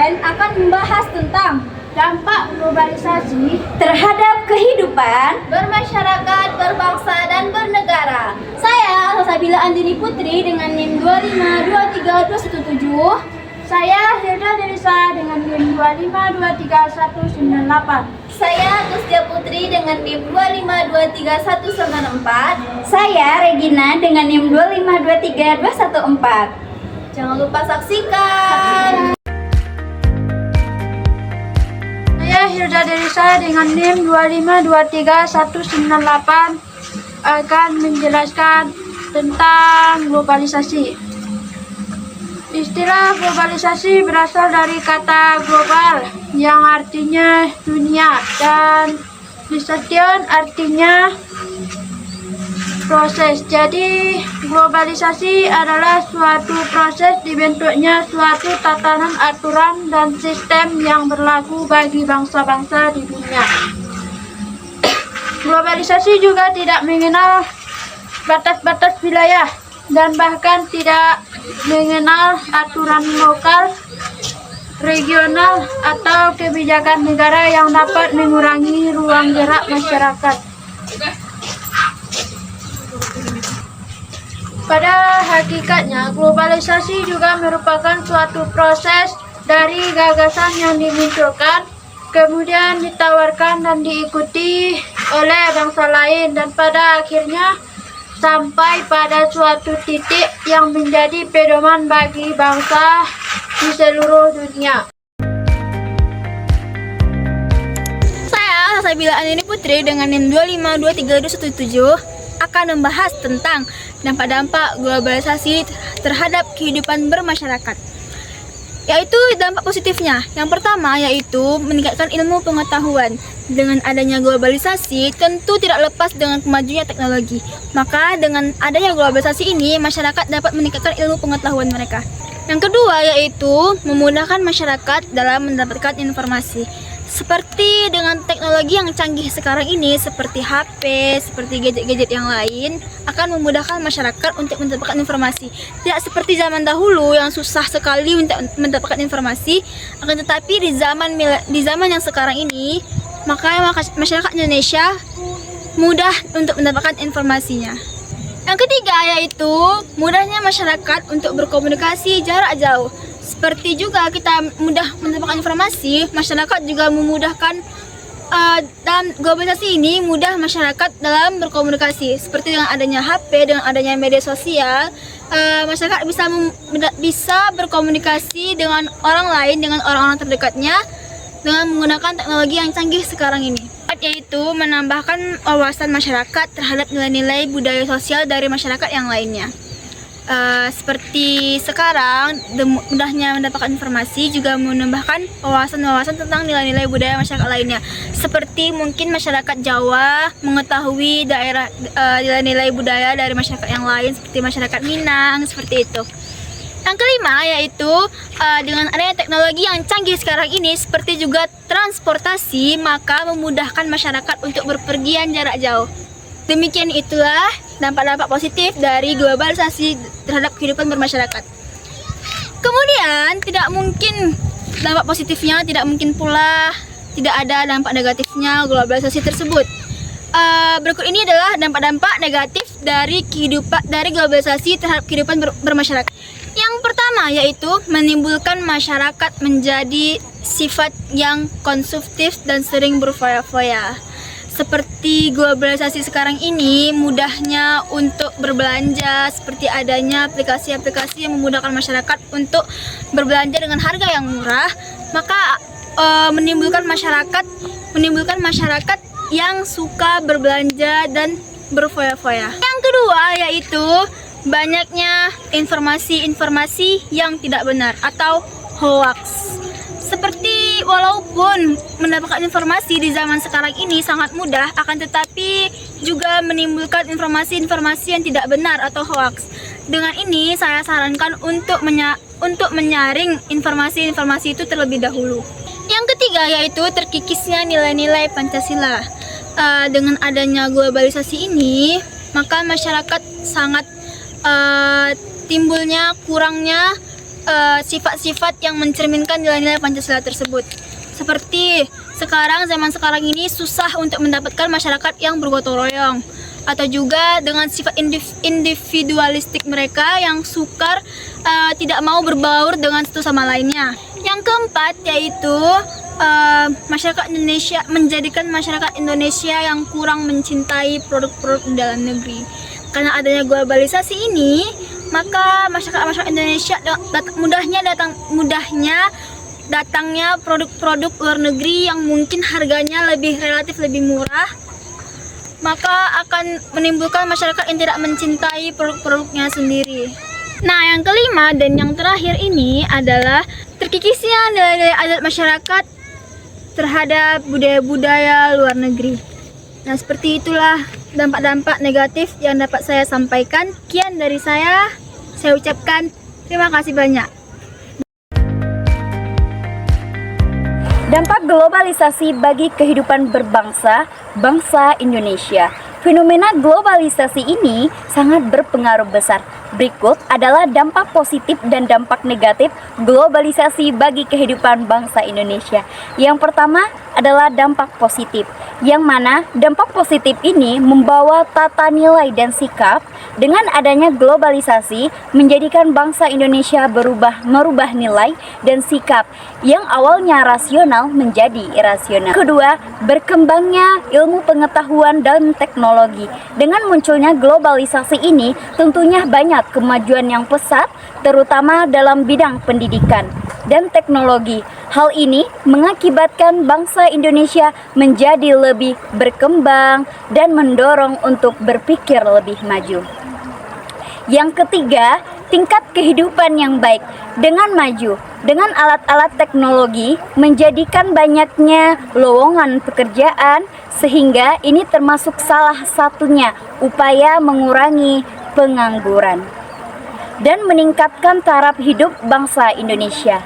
Presiden akan membahas tentang dampak globalisasi terhadap kehidupan bermasyarakat, berbangsa, dan bernegara. Saya Salsabila Andini Putri dengan NIM 2523217. Saya Hilda Delisa dengan NIM 2523198. Saya Gustia Putri dengan NIM 2523194. Saya Regina dengan NIM 2523214. Jangan lupa saksikan. Saya Hilda Delisa dengan NIM 2523198 akan menjelaskan tentang globalisasi. Istilah globalisasi berasal dari kata global yang artinya dunia dan lisation artinya proses. Jadi globalisasi adalah suatu proses dibentuknya suatu tatanan aturan dan sistem yang berlaku bagi bangsa-bangsa di dunia. Globalisasi juga tidak mengenal batas-batas wilayah dan bahkan tidak mengenal aturan lokal, regional, atau kebijakan negara yang dapat mengurangi ruang gerak masyarakat. Pada hakikatnya, globalisasi juga merupakan suatu proses dari gagasan yang dimunculkan, kemudian ditawarkan dan diikuti oleh bangsa lain, dan pada akhirnya sampai pada suatu titik yang menjadi pedoman bagi bangsa di seluruh dunia. Saya Salsabila Andini Putri dengan NIM 2523217 akan membahas tentang dampak-dampak globalisasi terhadap kehidupan bermasyarakat, yaitu dampak positifnya. Yang pertama yaitu meningkatkan ilmu pengetahuan. Dengan adanya globalisasi tentu tidak lepas dengan kemajunya teknologi. Maka dengan adanya globalisasi ini masyarakat dapat meningkatkan ilmu pengetahuan mereka. Yang kedua yaitu memudahkan masyarakat dalam mendapatkan informasi. Seperti dengan teknologi yang canggih sekarang ini, seperti HP, seperti gadget-gadget yang lain, akan memudahkan masyarakat untuk mendapatkan informasi. Tidak seperti zaman dahulu yang susah sekali untuk mendapatkan informasi. Akan tetapi di zaman yang sekarang ini, maka masyarakat Indonesia mudah untuk mendapatkan informasinya. Yang ketiga yaitu mudahnya masyarakat untuk berkomunikasi jarak jauh. Seperti juga kita mudah mendapatkan informasi, masyarakat juga memudahkan dalam globalisasi ini mudah masyarakat dalam berkomunikasi. Seperti dengan adanya HP, dengan adanya media sosial, masyarakat bisa berkomunikasi dengan orang lain, dengan orang-orang terdekatnya dengan menggunakan teknologi yang canggih sekarang ini. Yaitu menambahkan wawasan masyarakat terhadap nilai-nilai budaya sosial dari masyarakat yang lainnya. Seperti sekarang, mudahnya mendapatkan informasi juga menambahkan wawasan-wawasan tentang nilai-nilai budaya masyarakat lainnya. Seperti mungkin masyarakat Jawa mengetahui daerah nilai-nilai budaya dari masyarakat yang lain, seperti masyarakat Minang, seperti itu. Yang kelima yaitu dengan adanya teknologi yang canggih sekarang ini, seperti juga transportasi, maka memudahkan masyarakat untuk berpergian jarak jauh. Demikian itulah dampak-dampak positif dari globalisasi terhadap kehidupan bermasyarakat. Kemudian tidak mungkin dampak positifnya, tidak mungkin pula tidak ada dampak negatifnya globalisasi tersebut. Berikut ini adalah dampak-dampak negatif dari globalisasi terhadap kehidupan bermasyarakat. Yang pertama yaitu menimbulkan masyarakat menjadi sifat yang konsumtif dan sering berfoya-foya. Seperti globalisasi sekarang ini, mudahnya untuk berbelanja, seperti adanya aplikasi-aplikasi yang memudahkan masyarakat untuk berbelanja dengan harga yang murah, maka menimbulkan masyarakat yang suka berbelanja dan berfoya-foya. Yang kedua yaitu banyaknya informasi-informasi yang tidak benar atau hoax. Seperti walaupun mendapatkan informasi di zaman sekarang ini sangat mudah, akan tetapi juga menimbulkan informasi-informasi yang tidak benar atau hoax. Dengan ini saya sarankan untuk menyaring informasi-informasi itu terlebih dahulu. Yang ketiga yaitu terkikisnya nilai-nilai Pancasila. Dengan adanya globalisasi ini, maka masyarakat sangat timbulnya kurangnya sifat-sifat yang mencerminkan nilai-nilai Pancasila tersebut. Seperti zaman sekarang ini susah untuk mendapatkan masyarakat yang bergotong royong, atau juga dengan sifat individualistik mereka yang sukar tidak mau berbaur dengan satu sama lainnya. Yang keempat yaitu masyarakat Indonesia menjadikan masyarakat Indonesia yang kurang mencintai produk-produk dalam negeri. Karena adanya globalisasi ini, maka masyarakat Indonesia mudahnya datangnya produk-produk luar negeri yang mungkin harganya relatif lebih murah, maka akan menimbulkan masyarakat yang tidak mencintai produk-produknya sendiri. Nah, yang kelima dan yang terakhir ini adalah terkikisnya nilai-nilai adat masyarakat terhadap budaya-budaya luar negeri. Nah, seperti itulah dampak-dampak negatif yang dapat saya sampaikan. Sekian dari saya ucapkan terima kasih banyak. Dampak globalisasi bagi kehidupan berbangsa, bangsa Indonesia. Fenomena globalisasi ini sangat berpengaruh besar. Berikut adalah dampak positif dan dampak negatif globalisasi bagi kehidupan bangsa Indonesia. Yang pertama adalah dampak positif, yang mana dampak positif ini membawa tata nilai dan sikap. Dengan adanya globalisasi menjadikan bangsa Indonesia merubah nilai dan sikap yang awalnya rasional menjadi irasional. Kedua, berkembangnya ilmu pengetahuan dan teknologi. Dengan munculnya globalisasi ini tentunya banyak kemajuan yang pesat, terutama dalam bidang pendidikan dan teknologi. Hal ini mengakibatkan bangsa Indonesia menjadi lebih berkembang dan mendorong untuk berpikir lebih maju. Yang ketiga, tingkat kehidupan yang baik. Dengan maju, dengan alat-alat teknologi menjadikan banyaknya lowongan pekerjaan, sehingga ini termasuk salah satunya upaya mengurangi pengangguran dan meningkatkan taraf hidup bangsa Indonesia.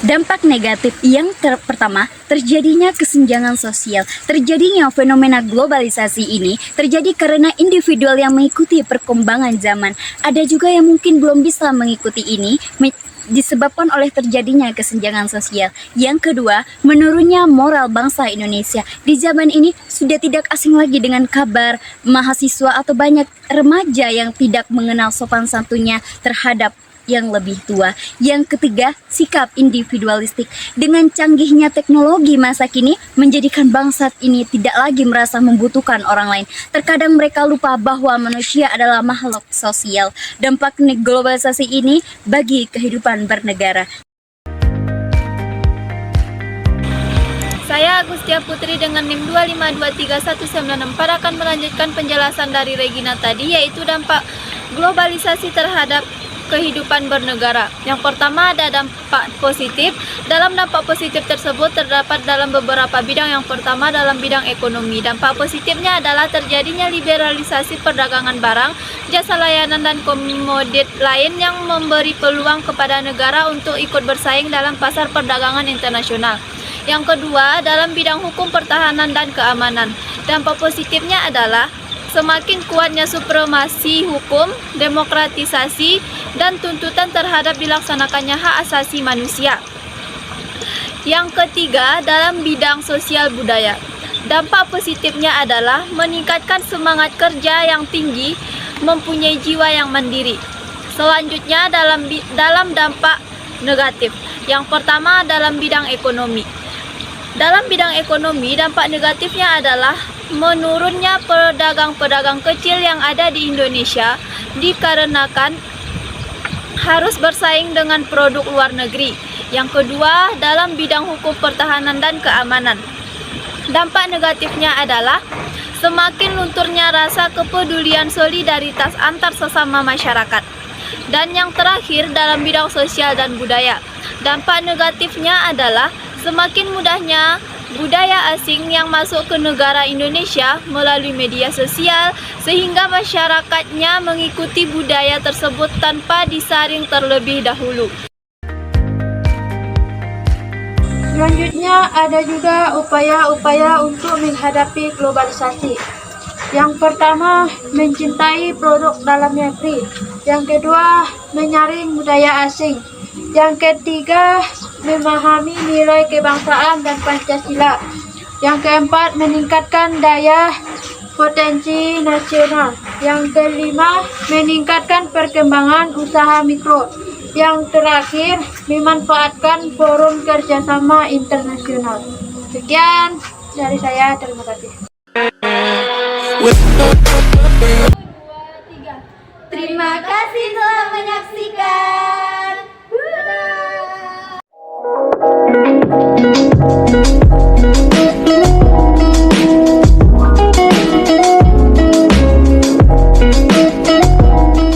Dampak negatif yang pertama, terjadinya kesenjangan sosial. Terjadinya fenomena globalisasi ini terjadi karena individual yang mengikuti perkembangan zaman. Ada juga yang mungkin belum bisa mengikuti ini disebabkan oleh terjadinya kesenjangan sosial. Yang kedua, menurunnya moral bangsa Indonesia. Di zaman ini sudah tidak asing lagi dengan kabar mahasiswa atau banyak remaja yang tidak mengenal sopan santunnya terhadap yang lebih tua. Yang ketiga, sikap individualistik. Dengan canggihnya teknologi masa kini menjadikan bangsa ini tidak lagi merasa membutuhkan orang lain. Terkadang mereka lupa bahwa manusia adalah makhluk sosial. Dampak globalisasi ini bagi kehidupan bernegara. Saya Agustia Putri dengan NIM 2523196 akan melanjutkan penjelasan dari Regina tadi, yaitu dampak globalisasi terhadap kehidupan bernegara. Yang pertama ada dampak positif. Dalam dampak positif tersebut terdapat dalam beberapa bidang. Yang pertama dalam bidang ekonomi. Dampak positifnya adalah terjadinya liberalisasi perdagangan barang, jasa layanan dan komodit lain yang memberi peluang kepada negara untuk ikut bersaing dalam pasar perdagangan internasional. Yang kedua, dalam bidang hukum, pertahanan dan keamanan. Dampak positifnya adalah semakin kuatnya supremasi hukum, demokratisasi, dan tuntutan terhadap dilaksanakannya hak asasi manusia. Yang ketiga, dalam bidang sosial budaya. Dampak positifnya adalah meningkatkan semangat kerja yang tinggi, mempunyai jiwa yang mandiri. Selanjutnya dalam dampak negatif. Yang pertama dalam bidang ekonomi. Dalam bidang ekonomi, dampak negatifnya adalah menurunnya pedagang-pedagang kecil yang ada di Indonesia dikarenakan harus bersaing dengan produk luar negeri. Yang kedua, dalam bidang hukum, pertahanan dan keamanan. Dampak negatifnya adalah semakin lunturnya rasa kepedulian solidaritas antar sesama masyarakat. Dan yang terakhir, dalam bidang sosial dan budaya. Dampak negatifnya adalah semakin mudahnya budaya asing yang masuk ke negara Indonesia melalui media sosial, sehingga masyarakatnya mengikuti budaya tersebut tanpa disaring terlebih dahulu. Selanjutnya ada juga upaya-upaya untuk menghadapi globalisasi. Yang pertama, mencintai produk dalam negeri. Yang kedua, menyaring budaya asing. Yang ketiga, memahami nilai kebangsaan dan Pancasila. Yang keempat, meningkatkan daya potensi nasional. Yang kelima, meningkatkan perkembangan usaha mikro. Yang terakhir, memanfaatkan forum kerjasama internasional. Sekian dari saya, terima kasih. Terima kasih telah menyaksikan. Dadah.